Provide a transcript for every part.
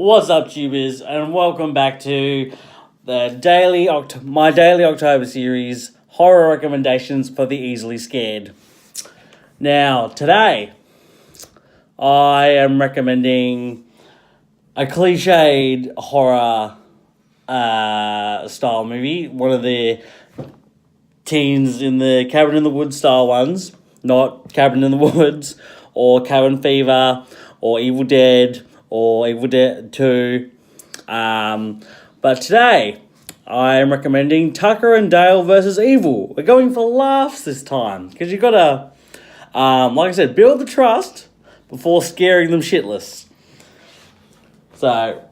What's up, tubers, and welcome back to my daily October series, horror recommendations for the easily scared. Now, today, I am recommending a cliched horror style movie, one of the teens in the Cabin in the Woods style ones, not Cabin in the Woods, or Cabin Fever, or Evil Dead, or Evil Dead 2. But today, I am recommending Tucker and Dale versus Evil. We're going for laughs this time, because you've got to, like I said, build the trust before scaring them shitless. So,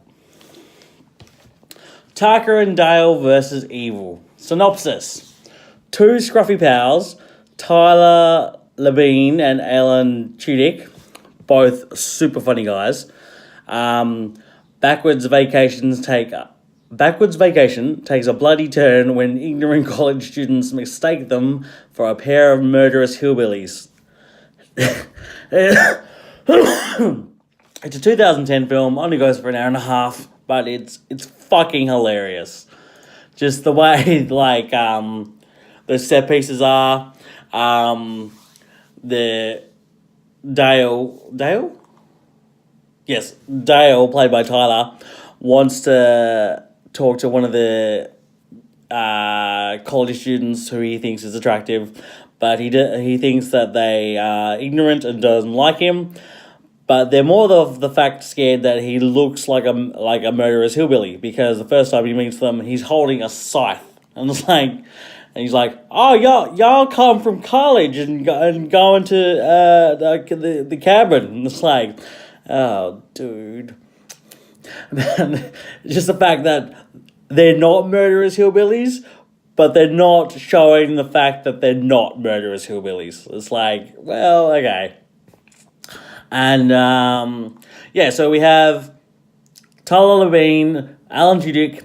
Tucker and Dale versus Evil. Synopsis. Two scruffy pals, Tyler Labine and Alan Tudyk, both super funny guys. Backwards vacation takes a bloody turn when ignorant college students mistake them for a pair of murderous hillbillies. It's a 2010 film, only goes for an hour and a half, but it's fucking hilarious. Just the way the set pieces are. The Dale? Yes, Dale, played by Tyler, wants to talk to one of the college students who he thinks is attractive, but he thinks that they are ignorant and doesn't like him. But they're more of the fact scared that he looks like a murderous hillbilly, because the first time he meets them, he's holding a scythe, and he's like, oh, y'all come from college and go into the cabin. And it's like, oh, dude. Just the fact that they're not murderous hillbillies, but they're not showing the fact that they're not murderous hillbillies. It's like, well, okay. And, so we have Tyler Labine, Alan Tudyk,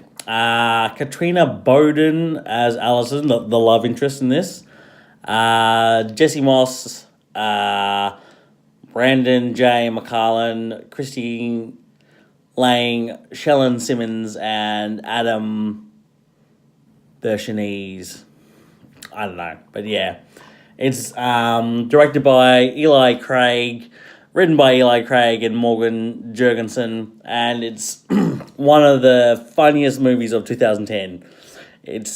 Katrina Bowden as Allison, the love interest in this. Jesse Moss, Brandon J. McCarlan, Christine Lang, Shellen Simmons, and Adam Bershanese. I don't know, but yeah. It's directed by Eli Craig, written by Eli Craig and Morgan Jurgensen, and it's one of the funniest movies of 2010. It's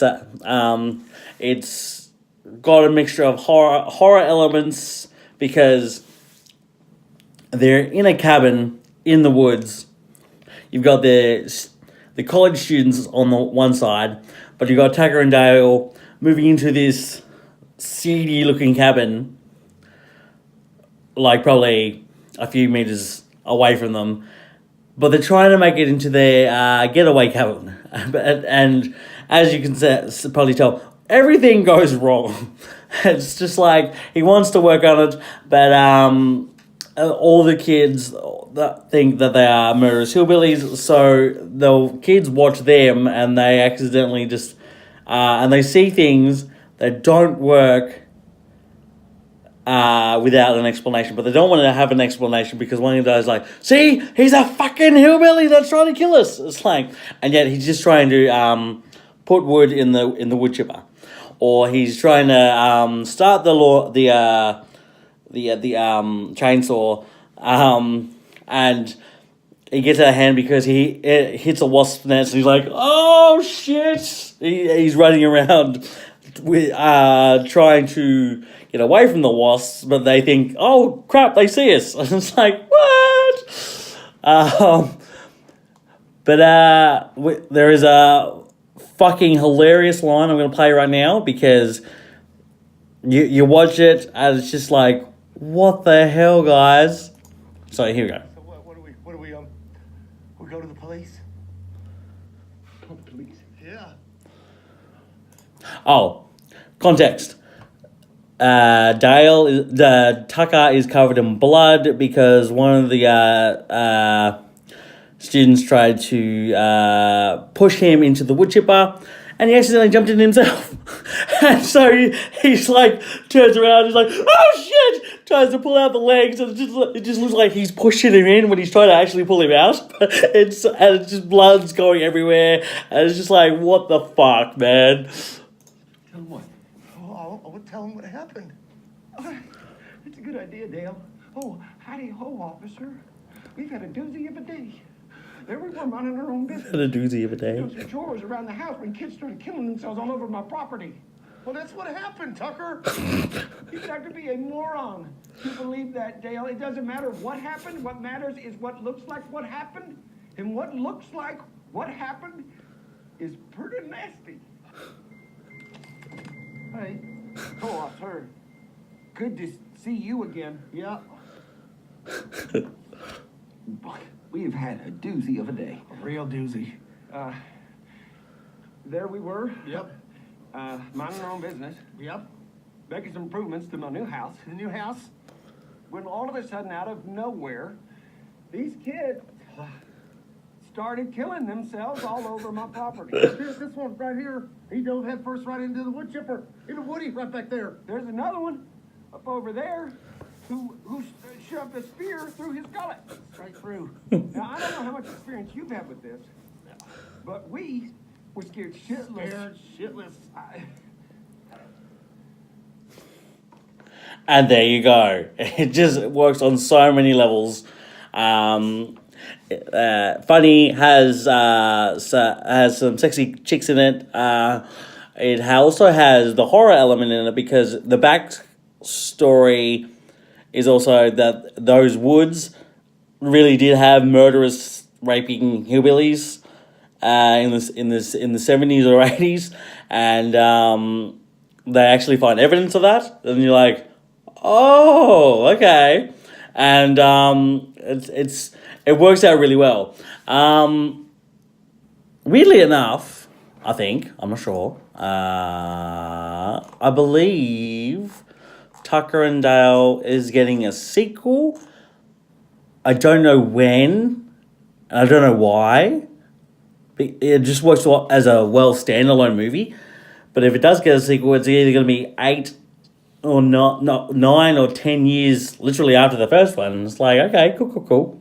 got a mixture of horror elements, because they're in a cabin in the woods. You've got the college students on the one side, but you've got Tucker and Dale moving into this seedy looking cabin, like probably a few meters away from them, but they're trying to make it into their getaway cabin. And as you can probably tell, everything goes wrong. It's just like he wants to work on it, but all the kids think that they are murderous hillbillies, so the kids watch them and they accidentally just and they see things that don't work without an explanation, but they don't want to have an explanation because one of the guys is like, see, he's a fucking hillbilly that's trying to kill us. It's like, and yet he's just trying to put wood in the wood chipper, or he's trying to start the chainsaw, and he gets out of hand because he hits a wasp nest, and he's like, oh shit! He's running around with trying to get away from the wasps, but they think, oh crap, they see us. And it's like, what? There is a fucking hilarious line I'm going to play right now, because you watch it and it's just like, what the hell, guys? So here we go. So what do we we go to the police? Police? Yeah. Oh, context. Tucker is covered in blood because one of the students tried to push him into the wood chipper, and he accidentally jumped in himself. And so he's like, turns around, he's like, oh shit, tries to pull out the legs, and it just looks like he's pushing him in when he's trying to actually pull him out. It's just blood's going everywhere, and it's just like, what the fuck, man? Tell him what? Oh, I would tell him what happened. It's a good idea, Dale. Oh, howdy ho, officer. We've had a doozy of a day. There we were minding our own business. Had a doozy of a day. Doing some chores around the house when kids started killing themselves all over my property. Well, that's what happened, Tucker. You have to be a moron to believe that, Dale. It doesn't matter what happened. What matters is what looks like what happened. And what looks like what happened is pretty nasty. Hey, officer. Good to see you again. Yeah. Boy, we've had a doozy of a day. A real doozy. There we were. Yep. Minding our own business. Yep. Making some improvements to my new house. The new house? When all of a sudden, out of nowhere, these kids started killing themselves all over my property. This one right here, he dove head first right into the wood chipper. Into Woody right back there. There's another one up over there who shoved a spear through his gullet. Right through. Now, I don't know how much experience you've had with this, but we were scared shitless. Scared shitless. And there you go. It just works on so many levels. Funny, has some sexy chicks in it. It also has the horror element in it because the backstory is also that those woods really did have murderous raping hillbillies in the 70s or 80s, and they actually find evidence of that, and you're like, oh, okay, and it works out really well. Weirdly enough, I think, I'm not sure, I believe Tucker and Dale is getting a sequel. I don't know when, and I don't know why. It just works as a standalone movie. But if it does get a sequel, it's either going to be 8 or not 9 or 10 years literally after the first one. And it's like, okay, cool.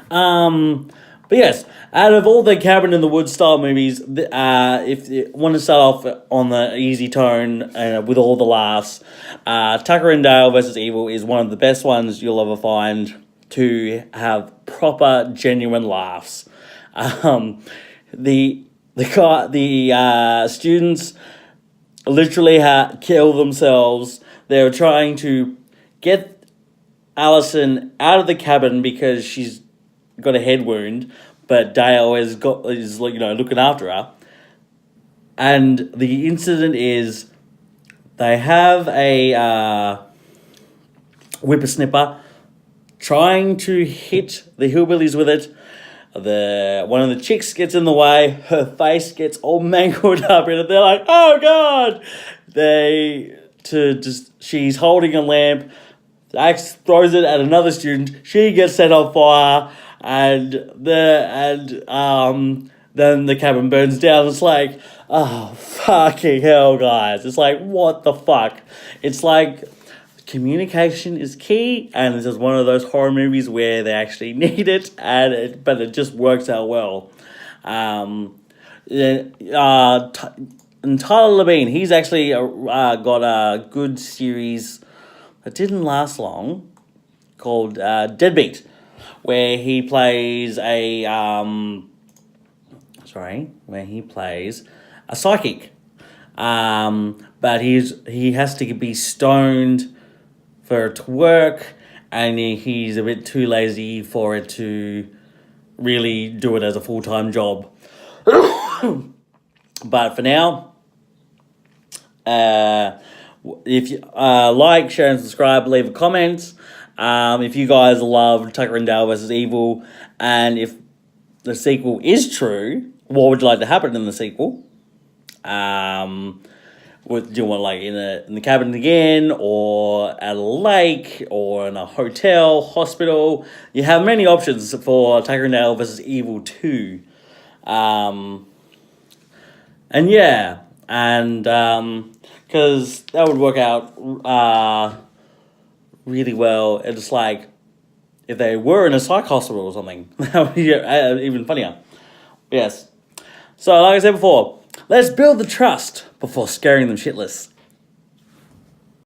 But yes, out of all the cabin in the woods style movies, if you want to start off on the easy tone with all the laughs, Tucker and Dale versus Evil is one of the best ones you'll ever find to have proper, genuine laughs. The students literally kill themselves. They're trying to get Allison out of the cabin because she's got a head wound, but Dale is looking after her. And the incident is they have a whippersnipper trying to hit the hillbillies with it. One of the chicks gets in the way. Her face gets all mangled up in it. They're like, "Oh God!" She's holding a lamp. The axe throws it at another student. She gets set on fire, and then the cabin burns down. It's like, oh fucking hell, guys! It's like, what the fuck? It's like, communication is key, and this is one of those horror movies where they actually need it, but it just works out well. And Tyler Labine, he's actually got a good series that didn't last long called Deadbeat, where he plays a psychic, but he has to be stoned for it to work, and he's a bit too lazy for it to really do it as a full-time job. But for now, if you like, share, and subscribe, leave a comment. If you guys love Tucker and Dale vs. Evil, and if the sequel is true, what would you like to happen in the sequel? Do you want in the cabin again, or at a lake, or in a hotel, hospital? You have many options for Tucker and Dale vs. Evil 2. because that would work out really well. It's like if they were in a psych hospital or something. That would be even funnier. Yes. So, like I said before, let's build the trust before scaring them shitless.